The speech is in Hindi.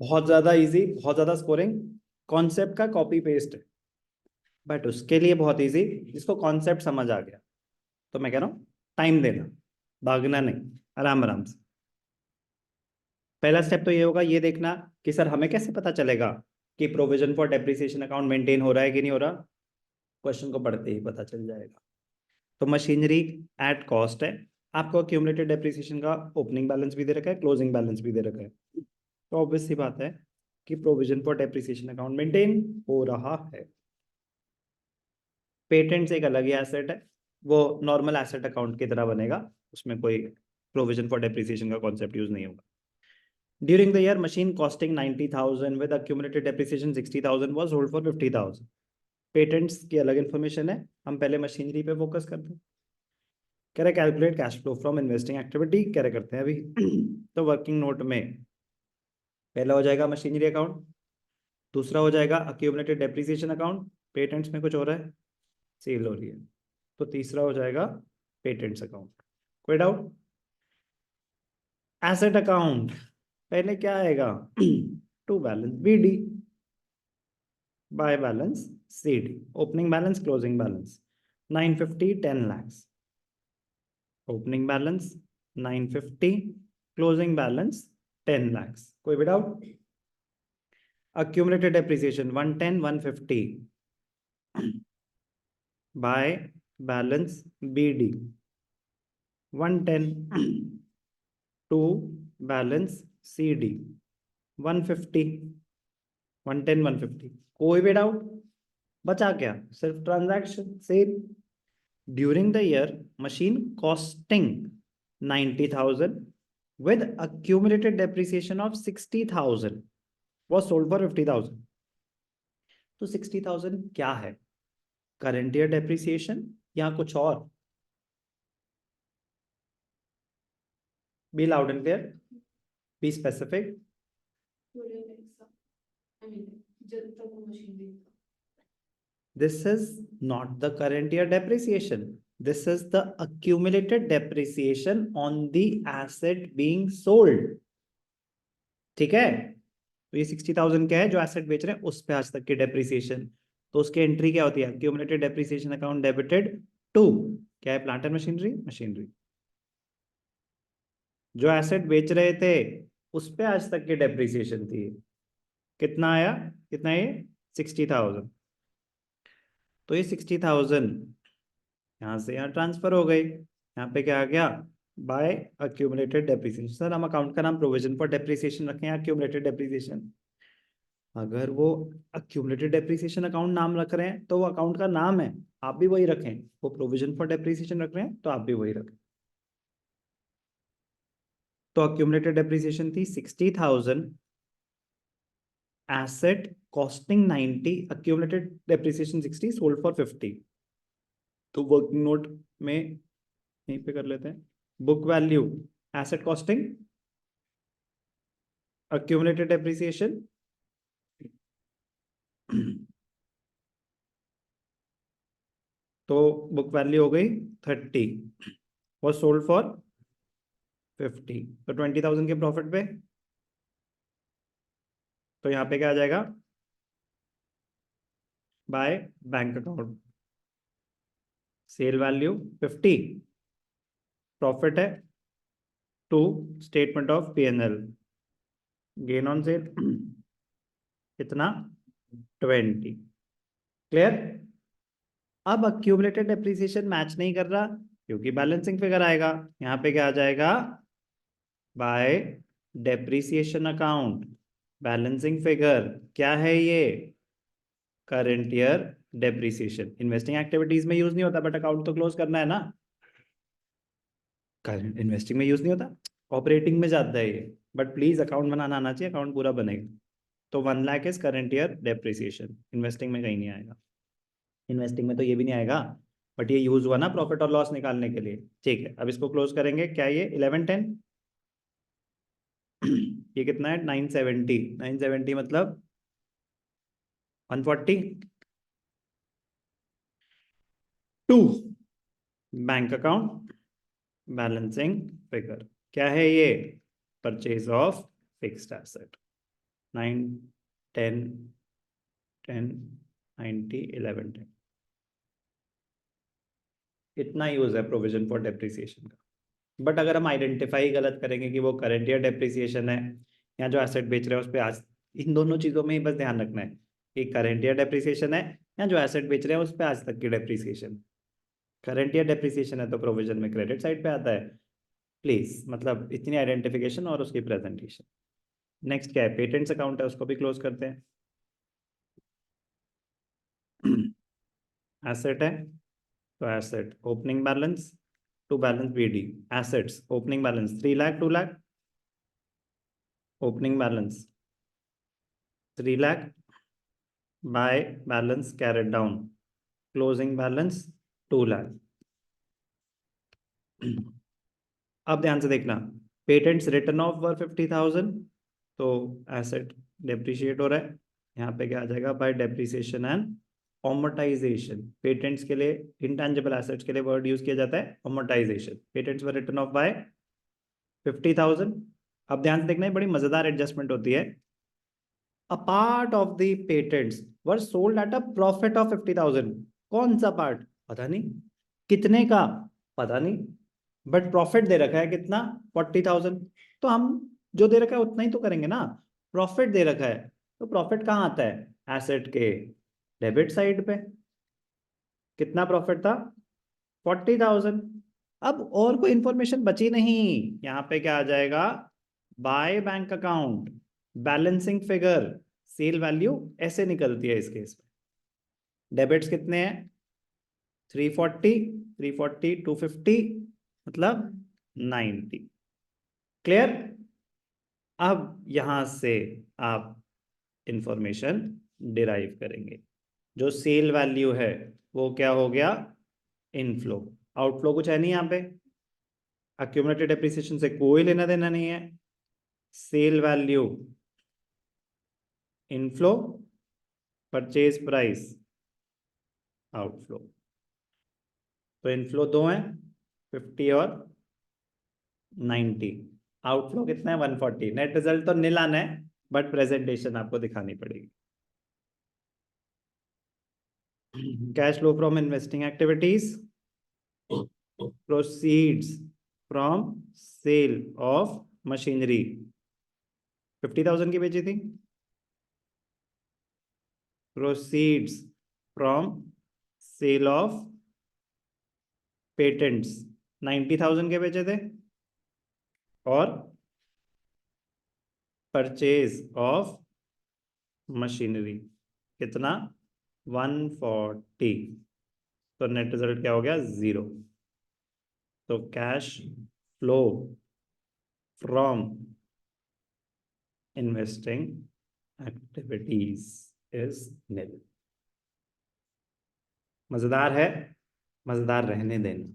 बहुत ज्यादा इजी, बहुत ज्यादा स्कोरिंग, कॉन्सेप्ट का कॉपी पेस्ट है, बट उसके लिए बहुत इजी जिसको कॉन्सेप्ट समझ आ गया। तो मैं कह रहा हूँ टाइम देना, भागना नहीं, आराम आराम से। पहला स्टेप तो ये होगा, ये देखना कि सर हमें कैसे पता चलेगा कि provision for depreciation account maintain हो रहा है कि नहीं हो रहा। क्वेश्चन को पढ़ते ही पता चल जाएगा। तो मशीनरी एट कॉस्ट है, आपको अक्यूमुलेटेड डेप्रिसिएशन का ओपनिंग बैलेंस भी दे रखा है, क्लोजिंग बैलेंस भी दे रखा है। तो ऑब्वियस सी बात है कि provision for depreciation account maintain हो रहा है। पेटेंट्स एक अलग ही एसेट है, वो नॉर्मल एसेट अकाउंट की तरह बनेगा, उसमें कोई प्रोविजन फॉर डेप्रिसिएशन का कॉन्सेप्ट यूज नहीं होगा। During the year machine costing 90,000 with accumulated depreciation 60,000 was sold for 50,000। Patents की अलग इन्फॉर्मेशन है, हम पहले मशीनरी पे फोकस करते हैं। कह रहे calculate cash flow from investing activity, कह रहे करते हैं अभी। तो वर्किंग नोट में पहला हो जाएगा मशीनरी अकाउंट, दूसरा हो जाएगा अक्यूमुलेटेड डेप्रिसिएशन अकाउंट, पेटेंट्स में कुछ हो रहा है, सेल हो रही है, तो तीसरा हो जाएगा पेटेंट्स अकाउंट। कोई डाउट? एसेट अकाउंट पहले क्या आएगा? To balance B D by balance C D, opening balance closing balance 950 10 lakhs, opening balance 950, closing balance 10 lakhs। कोई भी doubt? accumulated depreciation 110 150 by balance BD 110 to balance CD 150 110 150। कोई भी डाउट? बचा क्या? सिर्फ transaction sale. During the year machine costing 90,000 with accumulated depreciation of 60,000 was sold for 50,000। तो 60,000 क्या है? करंट ईयर डेप्रिसिएशन या कुछ और? Be loud and clear, be specific. This is not the current year depreciation. This is the accumulated depreciation on the asset being sold। ठीक है? तो ये 60,000 क्या है जो एसेट बेच रहे हैं उस पे आज तक की डेप्रिसिएशन। तो उसकी एंट्री क्या होती है? accumulated depreciation account debited to क्या है? Plant and machinery, machinery. जो एसेट बेच रहे थे उस पे आज तक की डेप्रिसिएशन थी, कितना आया? कितना? ये 60,000। तो ये 60,000 यहाँ से यहाँ ट्रांसफर हो गई। यहाँ पे क्या आ गया? By accumulated depreciation. सर हम अकाउंट का नाम प्रोविजन फॉर डेप्रिसिएशन रखें या अक्यूमुलेटेड डेप्रिसिएशन? अगर वो अक्यूमुलेटेड डेप्रिसिएशन अकाउंट नाम रख रहे हैं तो वो अकाउंट का नाम है, आप भी वही रखें। वो प्रोविजन फॉर डेप्रिसिएशन रख रहे हैं तो आप भी वही रखें। तो अक्यूमुलेटेड डेप्रिसिएशन थी 60,000, asset costing 90, accumulated depreciation 60, sold for 50। तो वर्किंग नोट में यहीं पे कर लेते हैं, book value asset costing accumulated depreciation तो बुक वैल्यू हो गई 30, वो सोल्ड फॉर 50। तो 20,000 के प्रॉफिट पे, तो यहाँ पे क्या आ जाएगा? By bank account, sale value 50, profit है to statement of P&L, gain on sale कितना? 20। क्लियर? अब अक्यूमुलेटेड डेप्रिसिएशन मैच नहीं कर रहा क्योंकि बैलेंसिंग फिगर आएगा। यहाँ पे क्या आ जाएगा? Bye depreciation account, balancing figure क्या है ये? Current year depreciation. Investing activities में यूज नहीं होता, बट अकाउंट तो क्लोज करना है ना। करंट इन्वेस्टिंग में यूज नहीं होता, ऑपरेटिंग में जाता है ये, बट प्लीज अकाउंट बनाना आना चाहिए, अकाउंट पूरा बनेगा। तो 1 lakh is current year depreciation, investing में कहीं नहीं आएगा। इन्वेस्टिंग में तो ये भी नहीं आएगा, बट ये यूज हुआ ना प्रॉफिट और लॉस निकालने के लिए। ठीक है, अब इसको क्लोज करेंगे। क्या ये 1110? ये कितना है? 970। 970 मतलब 140 to bank account balancing figure. क्या है ये? Purchase of fixed asset. 9 10 10 90 11 10 इतना यूज है प्रोविजन फॉर डेप्रिसिएशन का। बट अगर हम आइडेंटिफाई गलत करेंगे कि वो करंट ईयर डेप्रिसिएशन है या जो एसेट बेच रहे हैं उस पर आज, इन दोनों चीजों में ही बस ध्यान रखना है कि करंट ईयर डेप्रिसिएशन है या जो एसेट बेच रहे हैं उस पर आज तक की डेप्रिसिएशन। करंट ईयर डेप्रिसिएशन है तो प्रोविजन में क्रेडिट साइड पे आता है। प्लीज मतलब इतनी आइडेंटिफिकेशन और उसकी प्रेजेंटेशन। नेक्स्ट क्या है, पेटेंट्स अकाउंट है, उसको भी क्लोज करते हैं। एसेट है तो asset opening balance to balance B D. Assets opening balance 3 lakh 2 lakh, opening balance 3 lakh by balance carried down, closing balance 2 lakh. अब ध्यान से देखना, पेटेंट्स रिटर्न ऑफ वर 50,000 तो एसेट डेप्रिशिएट हो रहा है। यहाँ पे क्या आ जाएगा, bye depreciation and amortisation. Patents के लिए, इंटेंजिबल एसेट्स के लिए वर्ड यूज किया जाता है amortization. Patents were written off by 50,000। अब ध्यान से देखना, बड़ी मजेदार एडजस्टमेंट होती है। A part of the patents were sold at a profit of 50,000। कौन सा पार्ट पता नहीं, कितने का पता नहीं, बट प्रॉफिट दे रखा है कितना, 40,000। तो हम जो दे रखा है उतना ही तो करेंगे ना। प्रॉफिट दे रखा है तो प्रॉफिट कहाँ आता है, एसेट के डेबिट साइड पे। कितना प्रॉफिट था, 40,000। अब और कोई इंफॉर्मेशन बची नहीं, यहाँ पे क्या आ जाएगा, by bank account balancing figure sale value ऐसे निकलती है इस केस में। डेबिट्स कितने हैं, 340 340 250 मतलब 90। क्लियर। अब यहां से आप इंफॉर्मेशन डिराइव करेंगे। जो सेल वैल्यू है वो क्या हो गया, इनफ्लो। आउटफ्लो कुछ है नहीं यहाँ पे, अक्यूमुलेटेड डेप्रिसिएशन से कोई लेना देना नहीं है। Sale value inflow, purchase price outflow. तो इनफ्लो दो हैं, 50 और 90। आउटफ्लो कितना है, 140। नेट रिजल्ट तो नील आना है बट प्रेजेंटेशन आपको दिखानी पड़ेगी। Cash flow from investing activities, proceeds from sale of machinery. 50,000 की बेची थी, proceeds from sale of patents 90,000 के बेचे थे, और परचेज ऑफ मशीनरी कितना, 140। तो नेट रिजल्ट क्या हो गया, 0। तो cash flow from investing activities is निल। मजेदार है, मजेदार रहने देना।